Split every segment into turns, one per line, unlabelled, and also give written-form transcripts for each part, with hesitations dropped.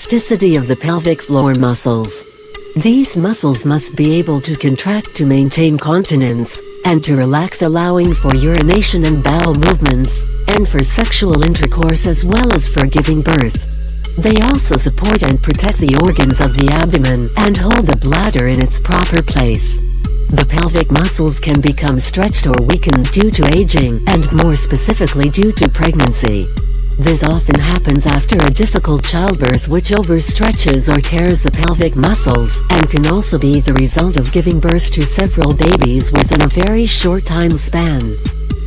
elasticity of the pelvic floor muscles. These muscles must be able to contract to maintain continence, and to relax, allowing for urination and bowel movements, and for sexual intercourse as well as for giving birth. They also support and protect the organs of the abdomen and hold the bladder in its proper place. The pelvic muscles can become stretched or weakened due to aging, and more specifically due to pregnancy. This often happens after a difficult childbirth, which overstretches or tears the pelvic muscles, and can also be the result of giving birth to several babies within a very short time span.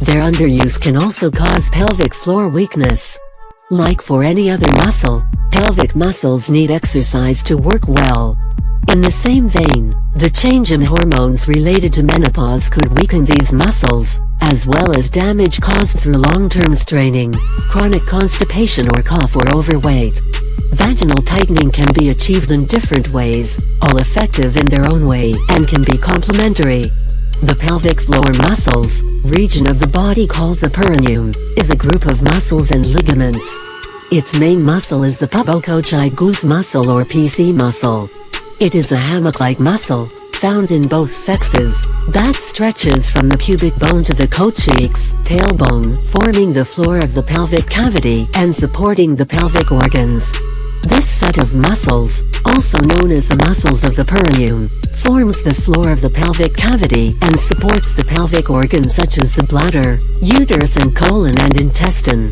Their underuse can also cause pelvic floor weakness. Like for any other muscle, pelvic muscles need exercise to work well. In the same vein, the change in hormones related to menopause could weaken these muscles, as well as damage caused through long-term straining, chronic constipation or cough or overweight. Vaginal tightening can be achieved in different ways, all effective in their own way, and can be complementary. The pelvic floor muscles, region of the body called the perineum, is a group of muscles and ligaments. Its main muscle is the pubocochi goose muscle or PC muscle. It is a hammock-like muscle, found in both sexes, that stretches from the pubic bone to the coccyx, tailbone, forming the floor of the pelvic cavity and supporting the pelvic organs. This set of muscles, also known as the muscles of the perineum, forms the floor of the pelvic cavity and supports the pelvic organs such as the bladder, uterus and colon and intestine.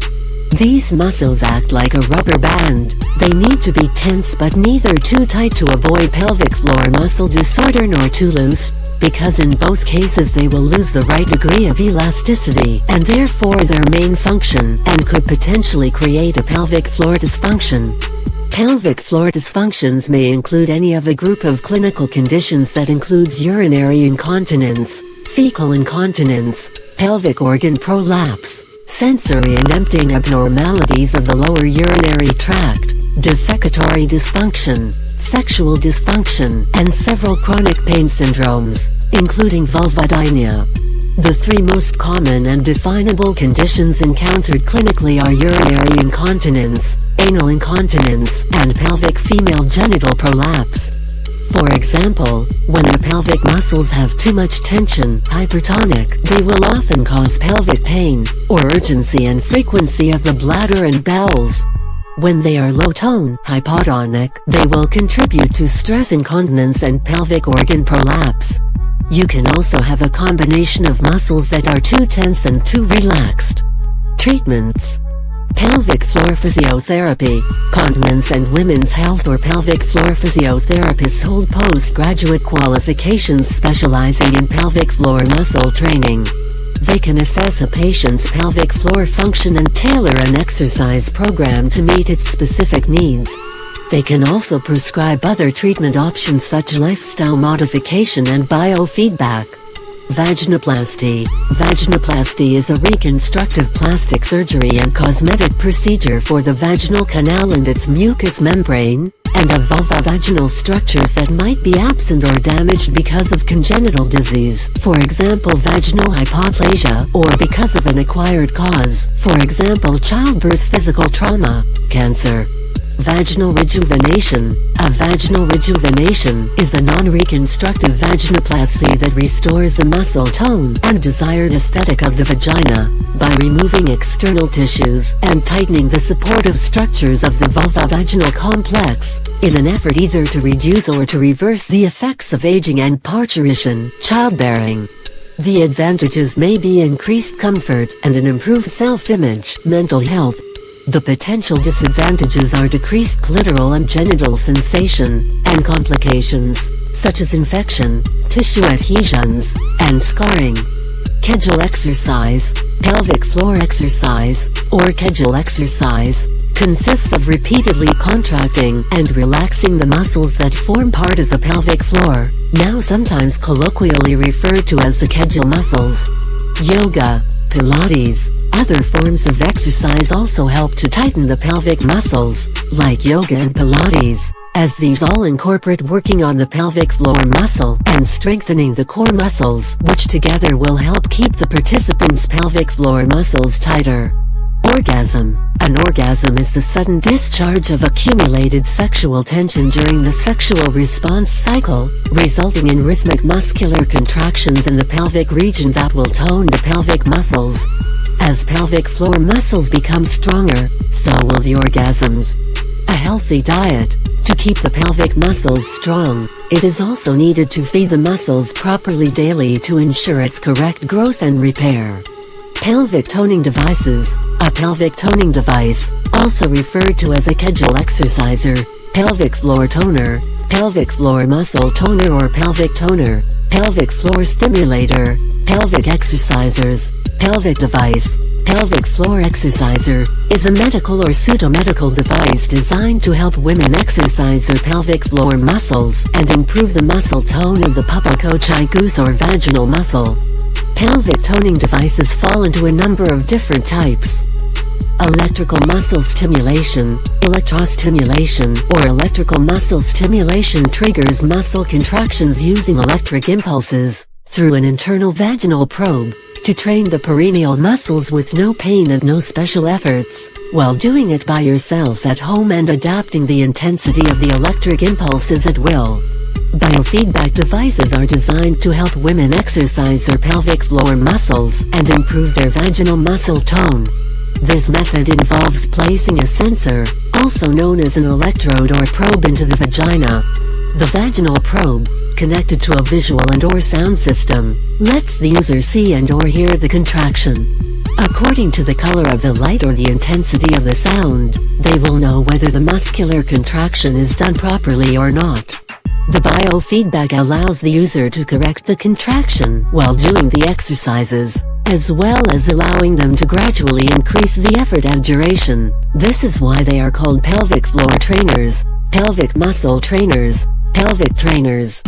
These muscles act like a rubber band. They need to be tense but neither too tight to avoid pelvic floor muscle disorder nor too loose, because in both cases they will lose the right degree of elasticity and therefore their main function, and could potentially create a pelvic floor dysfunction. Pelvic floor dysfunctions may include any of a group of clinical conditions that includes urinary incontinence, fecal incontinence, pelvic organ prolapse, sensory and emptying abnormalities of the lower urinary tract, defecatory dysfunction, sexual dysfunction, and several chronic pain syndromes, including vulvodynia. The three most common and definable conditions encountered clinically are urinary incontinence, anal incontinence, and pelvic female genital prolapse. For example, when the pelvic muscles have too much tension, hypertonic, they will often cause pelvic pain, or urgency and frequency of the bladder and bowels. When they are low tone, hypotonic, they will contribute to stress incontinence and pelvic organ prolapse. You can also have a combination of muscles that are too tense and too relaxed. Treatments: pelvic floor physiotherapy, continence and women's health or pelvic floor physiotherapists hold postgraduate qualifications specializing in pelvic floor muscle training. They can assess a patient's pelvic floor function and tailor an exercise program to meet its specific needs. They can also prescribe other treatment options such as lifestyle modification and biofeedback. Vaginoplasty. Vaginoplasty is a reconstructive plastic surgery and cosmetic procedure for the vaginal canal and its mucous membrane, and of vulvovaginal structures that might be absent or damaged because of congenital disease, for example vaginal hypoplasia, or because of an acquired cause, for example childbirth, physical trauma, cancer. Vaginal rejuvenation. A vaginal rejuvenation is a non-reconstructive vaginoplasty that restores the muscle tone and desired aesthetic of the vagina, by removing external tissues and tightening the supportive structures of the vulvovaginal complex, in an effort either to reduce or to reverse the effects of aging and parturition, childbearing. The advantages may be increased comfort and an improved self-image, mental health. The potential disadvantages are decreased clitoral and genital sensation, and complications, such as infection, tissue adhesions, and scarring. Kegel exercise. Pelvic floor exercise, or Kegel exercise, consists of repeatedly contracting and relaxing the muscles that form part of the pelvic floor, now sometimes colloquially referred to as the Kegel muscles. Yoga, Pilates, other forms of exercise also help to tighten the pelvic muscles, like yoga and Pilates, as these all incorporate working on the pelvic floor muscle and strengthening the core muscles, which together will help keep the participant's pelvic floor muscles tighter. Orgasm. An orgasm is the sudden discharge of accumulated sexual tension during the sexual response cycle, resulting in rhythmic muscular contractions in the pelvic region that will tone the pelvic muscles. As pelvic floor muscles become stronger, so will the orgasms. A healthy diet. To keep the pelvic muscles strong, it is also needed to feed the muscles properly daily to ensure its correct growth and repair. Pelvic toning devices. A pelvic toning device, also referred to as a Kegel exerciser, pelvic floor toner, pelvic floor muscle toner or pelvic toner, pelvic floor stimulator, pelvic exercisers, pelvic device. Pelvic floor exerciser is a medical or pseudo-medical device designed to help women exercise their pelvic floor muscles and improve the muscle tone of the pubic-occipital or vaginal muscle. Pelvic toning devices fall into a number of different types. Electrical muscle stimulation. Electrostimulation or electrical muscle stimulation triggers muscle contractions using electric impulses through an internal vaginal probe to train the perineal muscles with no pain and no special efforts, while doing it by yourself at home and adapting the intensity of the electric impulses at will. Biofeedback devices are designed to help women exercise their pelvic floor muscles and improve their vaginal muscle tone. This method involves placing a sensor, also known as an electrode or probe, into the vagina. The vaginal probe, connected to a visual and/or sound system, lets the user see and/or hear the contraction. According to the color of the light or the intensity of the sound, they will know whether the muscular contraction is done properly or not. The biofeedback allows the user to correct the contraction while doing the exercises, as well as allowing them to gradually increase the effort and duration. This is why they are called pelvic floor trainers, pelvic muscle trainers, pelvic trainers.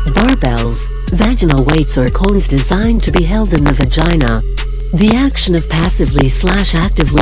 Barbells, vaginal weights or cones designed to be held in the vagina. The action of passively/actively